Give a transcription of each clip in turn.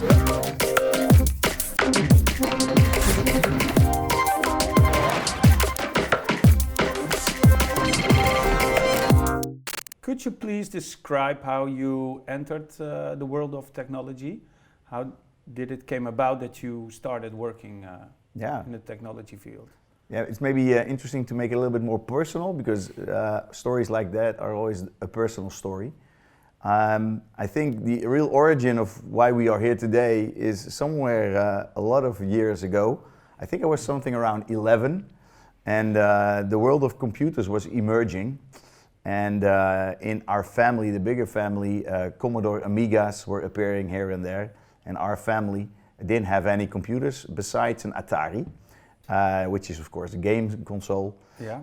Could you please describe how you entered the world of technology? How did it came about that you started working in the technology field? Yeah, it's maybe interesting to make it a little bit more personal because stories like that are always a personal story. I think the real origin of why we are here today is somewhere a lot of years ago. I think I was something around 11 and the world of computers was emerging. And in our family, the bigger family, Commodore Amigas were appearing here and there. And our family didn't have any computers besides an Atari, which is of course a game console. Yeah.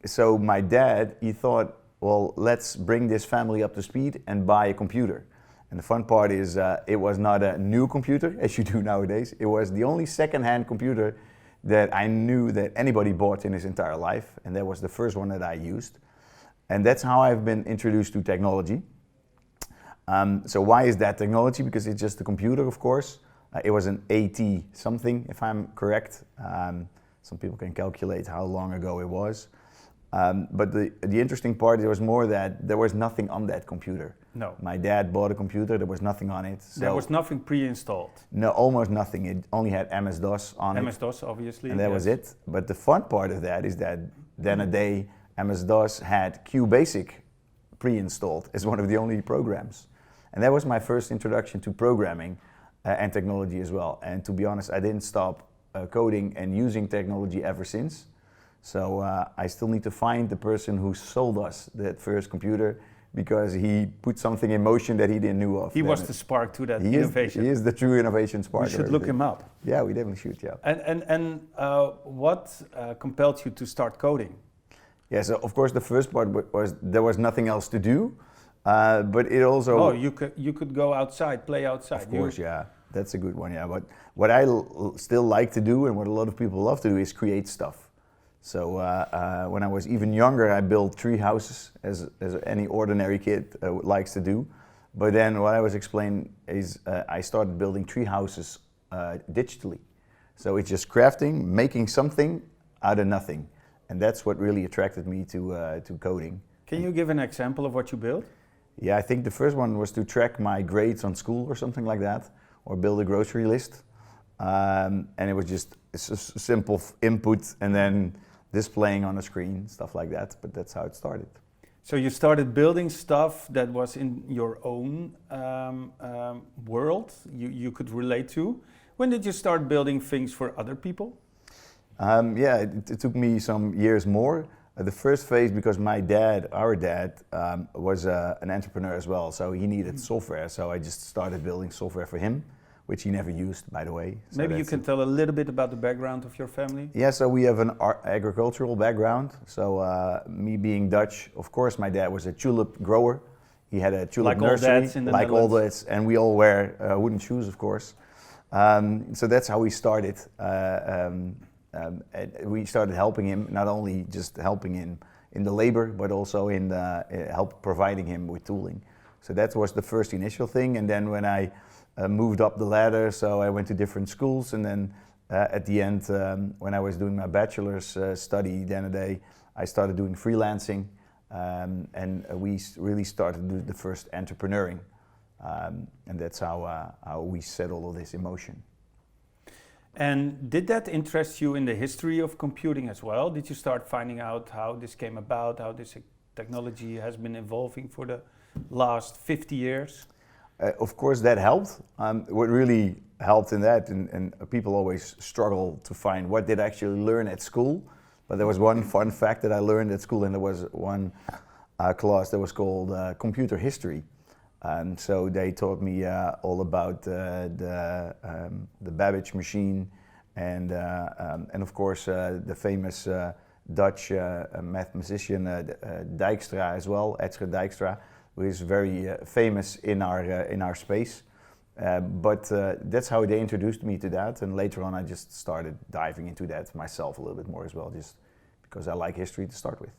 So my dad, he thought, well, let's bring this family up to speed and buy a computer. And the fun part is it was not a new computer, as you do nowadays. It was the only second-hand computer that I knew that anybody bought in his entire life. And that was the first one that I used. And that's how I've been introduced to technology. So why is that technology? Because it's just a computer, of course. It was an AT something, if I'm correct. Some people can calculate how long ago it was. But the interesting part, there was more that there was nothing on that computer. No. My dad bought a computer, there was nothing on it. So there was nothing pre-installed? No, almost nothing. It only had MS-DOS on it. MS-DOS, obviously. And that was it. But the fun part of that is that then a day, MS-DOS had QBasic pre-installed as one of the only programs. And that was my first introduction to programming and technology as well. And to be honest, I didn't stop coding and using technology ever since. So I still need to find the person who sold us that first computer because he put something in motion that he didn't know of. He was the spark to that innovation. He is the true innovation spark. We should look him up. Yeah, we definitely should, yeah. And what compelled you to start coding? Yeah, so of course the first part was there was nothing else to do, but it also... Oh, you could go outside, play outside. Of course, yeah, that's a good one, yeah. But what I still like to do and what a lot of people love to do is create stuff. So when I was even younger, I built tree houses, as any ordinary kid likes to do. But then what I was explaining is I started building tree houses digitally. So it's just crafting, making something out of nothing. And that's what really attracted me to coding. Can you give an example of what you built? Yeah, I think the first one was to track my grades on school or something like that, or build a grocery list. And it was just a simple input and then displaying on a screen, stuff like that. But that's how it started. So you started building stuff that was in your own world, you could relate to. When did you start building things for other people? Yeah, it took me some years more. The first phase, because my dad, our dad, was an entrepreneur as well, so he needed software, so I just started building software for him, which he never used, by the way. So maybe you can tell a little bit about the background of your family? Yeah, so we have an agricultural background, so me being Dutch, of course my dad was a tulip grower. He had a tulip nursery, like all dads, and we all wear wooden shoes, of course. So that's how we started. We started helping him, not only just helping him in the labor, but also in help providing him with tooling. So that was the first initial thing. And then when I moved up the ladder, so I went to different schools, and then at the end, when I was doing my bachelor's study, then a day, I started doing freelancing, and we really started to do the first entrepreneuring. And that's how we set all of this in motion. And did that interest you in the history of computing as well? Did you start finding out how this came about, how this technology has been evolving for the last 50 years? Of course that helped. What really helped in that, and people always struggle to find what did I actually learn at school, but there was one fun fact that I learned at school, and there was one class that was called computer history. So they taught me all about the Babbage machine and of course the famous Dutch mathematician Dijkstra as well, Edgar Dijkstra, who is very famous in our space. But that's how they introduced me to that, and later on I just started diving into that myself a little bit more as well, just because I like history to start with.